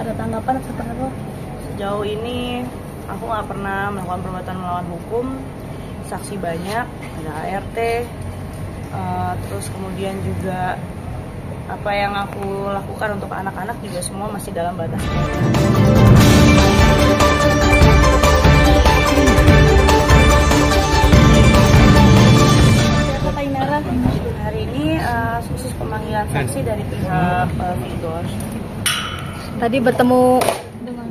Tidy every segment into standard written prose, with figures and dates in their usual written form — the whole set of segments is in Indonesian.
Ada tanggapan seperti apa? Sejauh ini aku nggak pernah melakukan perbuatan melawan hukum. Saksi banyak, ada ART, terus kemudian juga apa yang aku lakukan untuk anak-anak juga semua masih dalam batas. Hari ini khusus pemanggilan saksi dari pihak Vigor. Tadi bertemu Dengan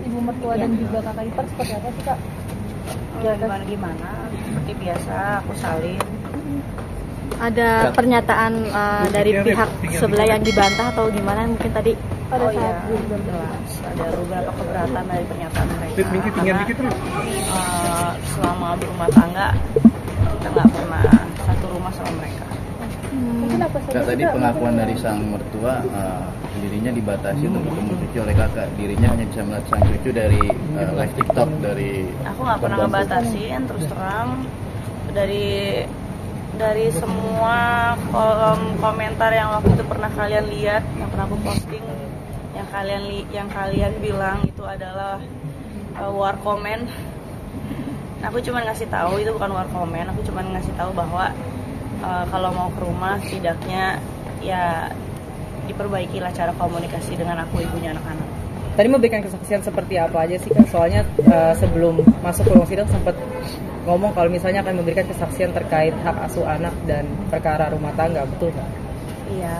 ibu mertua dan juga kakak ipar seperti apa sih Kak? Ya gimana, seperti biasa aku salin. ada pernyataan dari pihak sebelah yang dibantah atau gimana mungkin tadi? Oh iya, jelas ada beberapa keberatan dari pernyataan mereka karena selama berumah tangga kita nggak pernah satu rumah sama mereka. Mungkin apa saja? Tadi pengakuan dari sang mertua, dirinya dibatasi untuk bertemu cucu oleh kakak. Dirinya hanya bisa melihat sang cucu dari live TikTok dari. Aku nggak pernah ngebatasin, terus terang dari semua kolom komentar yang waktu itu pernah kalian lihat, yang pernah aku posting, yang kalian bilang itu adalah war comment. Aku cuma ngasih tahu itu bukan war comment. Aku cuma ngasih tahu bahwa kalau mau ke rumah setidaknya ya diperbaikilah cara komunikasi dengan aku, ibunya anak-anak. Tadi memberikan kesaksian seperti apa aja sih Kak? Soalnya sebelum masuk ke ruang sidang sempat ngomong kalau misalnya akan memberikan kesaksian terkait hak asuh anak dan perkara rumah tangga, betul nggak? Iya.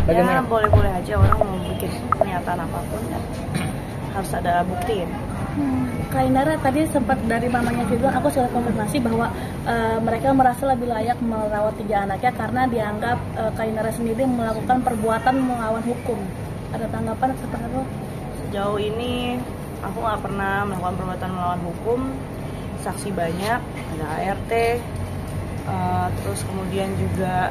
Bagaimana? Ya boleh-boleh aja orang mau bikin pernyataan apapun ya. Harus ada bukti ya. Kak Inara tadi sempat dari mamanya Vigor, aku sudah konfirmasi bahwa mereka merasa lebih layak merawat 3 anaknya karena dianggap Kak Inara sendiri melakukan perbuatan melawan hukum. Ada tanggapan seperti apa? Sejauh ini aku nggak pernah melakukan perbuatan melawan hukum. Saksi banyak, ada ART, terus kemudian juga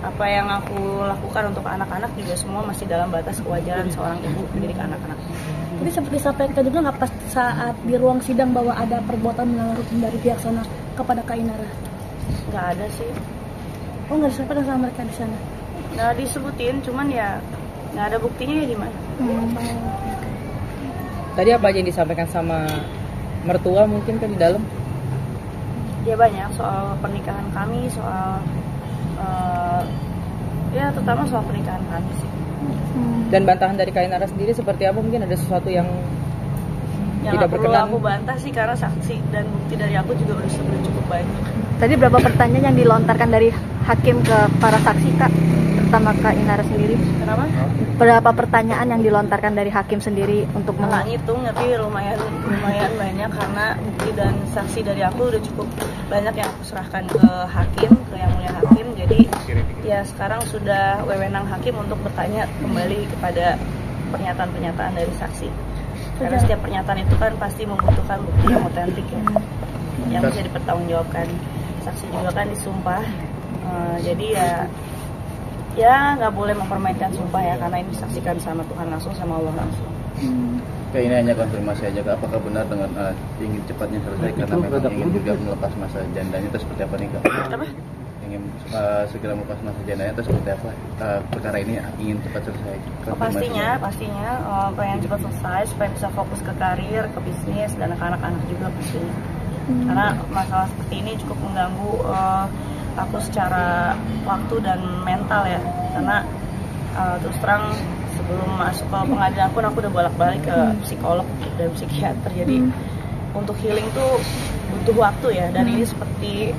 apa yang aku lakukan untuk anak-anak juga semua masih dalam batas kewajaran seorang ibu mendidik anak-anaknya. Jadi seperti disampaikan juga nggak pas saat di ruang sidang bahwa ada perbuatan melanggar hukum dari pihak sana kepada Kak Inara? Nggak ada sih. Oh, nggak disampaikan sama mereka di sana? Nggak disebutin, cuman ya nggak ada buktinya ya gimana. Tadi apa aja yang disampaikan sama mertua mungkin kan di dalam? Ya banyak soal pernikahan kami, soal ya terutama soal pernikahan kami sih. Dan bantahan dari Kak Inara sendiri seperti apa? Mungkin ada sesuatu yang tidak Perlu berkenan? aku bantah sih karena saksi dan bukti dari aku juga udah cukup banyak. Tadi berapa pertanyaan yang dilontarkan dari hakim ke para saksi Kak, terutama Kak Inara sendiri? Kenapa? Berapa pertanyaan yang dilontarkan dari hakim sendiri untuk Nggak ngitung tapi lumayan banyak karena bukti dan saksi dari aku udah cukup banyak yang aku serahkan ke hakim, ke yang mulia hakim. Jadi ya sekarang sudah wewenang hakim untuk bertanya kembali kepada pernyataan-pernyataan dari saksi. Karena setiap pernyataan itu kan pasti membutuhkan bukti yang otentik ya, yang bisa dipertanggungjawabkan. Saksi juga kan disumpah, jadi ya nggak boleh mempermainkan sumpah ya, karena ini disaksikan sama Tuhan langsung, sama Allah langsung. Kak, ini hanya konfirmasi aja Kak, apakah benar dengan ingin cepatnya selesai karena memang ingin juga melepas masa jandanya atau seperti apa nih Kak? Apa? Ingin segera melepas masa jandanya atau seperti apa? Perkara ini ingin cepat selesai? Pastinya pengen cepat selesai supaya bisa fokus ke karir, ke bisnis, dan ke anak-anak juga pastinya. Karena masalah seperti ini cukup mengganggu aku secara waktu dan mental ya, karena terus terang sebelum masuk ke pengadilan pun aku udah bolak-balik ke psikolog dan psikiater, jadi untuk healing tuh butuh waktu ya, dan ini seperti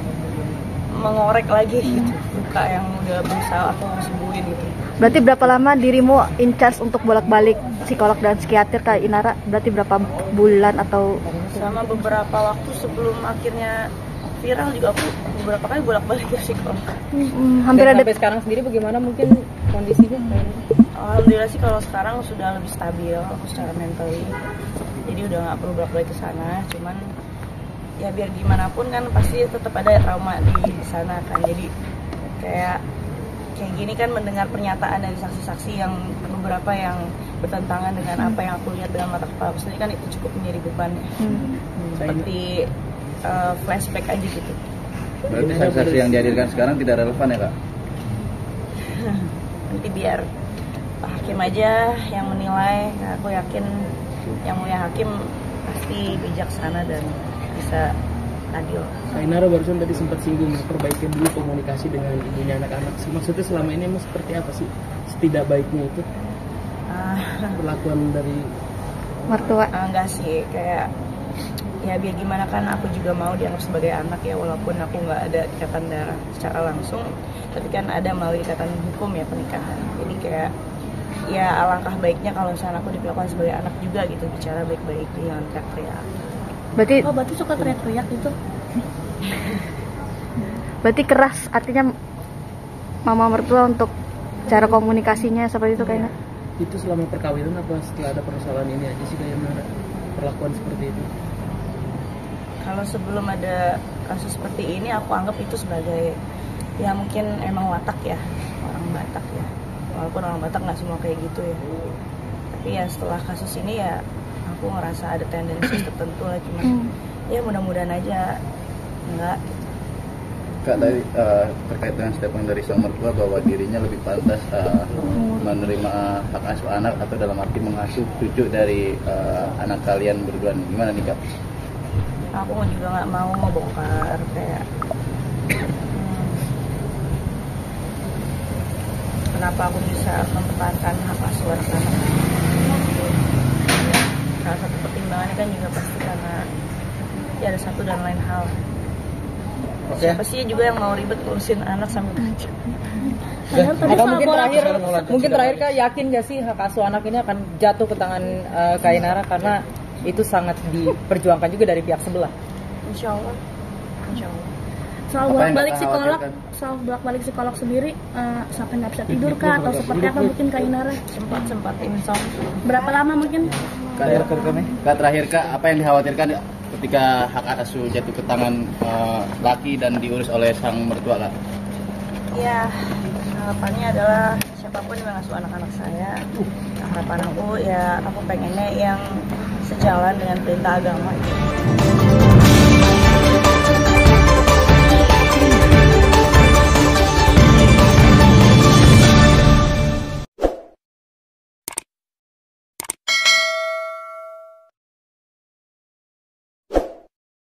mengorek lagi gitu luka yang udah berusaha aku sembuhin gitu. Berarti berapa lama dirimu in charge untuk bolak-balik psikolog dan psikiater Kak Inara? Berarti berapa bulan atau? Selama beberapa waktu sebelum akhirnya viral juga aku beberapa kali bolak-balik ke psikolog. Hampir ada. Sampai sekarang sendiri bagaimana mungkin kondisinya? Alhamdulillah sih kalau sekarang sudah lebih stabil aku secara mentally, jadi udah nggak perlu bolak-balik ke sana. Cuman ya biar gimana pun kan pasti tetap ada trauma di sana kan, jadi kayak gini kan mendengar pernyataan dari saksi-saksi yang beberapa yang bertentangan dengan apa yang aku lihat dengan mata kepala sendiri kan itu cukup menjadi beban ya. Seperti flashback aja gitu. Berarti saksi yang dihadirkan sekarang tidak relevan ya Kak? Nanti biar Pak Hakim aja yang menilai. Aku yakin yang mulia hakim pasti bijaksana dan bisa adil. Kak Inara barusan tadi sempat singgung perbaikin dulu komunikasi dengan ibunya anak-anak. Maksudnya selama ini emang seperti apa sih setidak baiknya itu perlakuan dari mertua? Enggak sih, kayak ya biar gimana kan aku juga mau dianggap sebagai anak ya, walaupun aku nggak ada ikatan darah secara langsung, tapi kan ada melalui ikatan hukum ya pernikahan. Jadi kayak ya alangkah baiknya kalau misalnya aku diperlakukan sebagai anak juga gitu, bicara baik-baik jangan teriak-teriak. Berarti suka teriak-teriak gitu. berarti keras artinya mama mertua untuk cara komunikasinya seperti itu kayaknya. itu selama perkawinan apa setelah ada persoalan ini aja sih Kak Inara perlakuan seperti itu? Kalau sebelum ada kasus seperti ini aku anggap itu sebagai ya mungkin emang watak ya, orang Batak ya, walaupun orang Batak nggak semua kayak gitu ya, tapi ya setelah kasus ini ya aku ngerasa ada tendensi tertentu lah, cuman ya mudah-mudahan aja enggak. Kak, tadi terkait dengan statement dari sang mertua bahwa dirinya lebih pantas menerima hak asuh anak atau dalam arti mengasuh cucu dari anak kalian berdua, gimana nih Kak? Aku juga nggak mau ngebongkar kayak kenapa aku bisa mempertahankan hak asuh anak-anak. Salah satu pertimbangannya kan juga pasti karena ya ada satu dan lain hal. Siapa sih juga yang mau ribet ngurusin anak sambil kerja? Mungkin terakhir Kak, yakin gak sih hak asuh anak ini akan jatuh ke tangan Kak Inara karena itu sangat diperjuangkan juga dari pihak sebelah? Insya Allah. Soal bolak-balik psikolog sendiri sampai nggak bisa tidur kah atau seperti apa mungkin Kak Inara? Sempat insomnia. Berapa lama mungkin? Kak, terakhir Kak, apa yang dikhawatirkan ketika hak asuh jatuh ke tangan laki dan diurus oleh sang mertua Kak? Ya, harapannya adalah siapapun yang mengasuh anak-anak saya, harapan aku ya aku pengennya yang sejalan dengan perintah agama.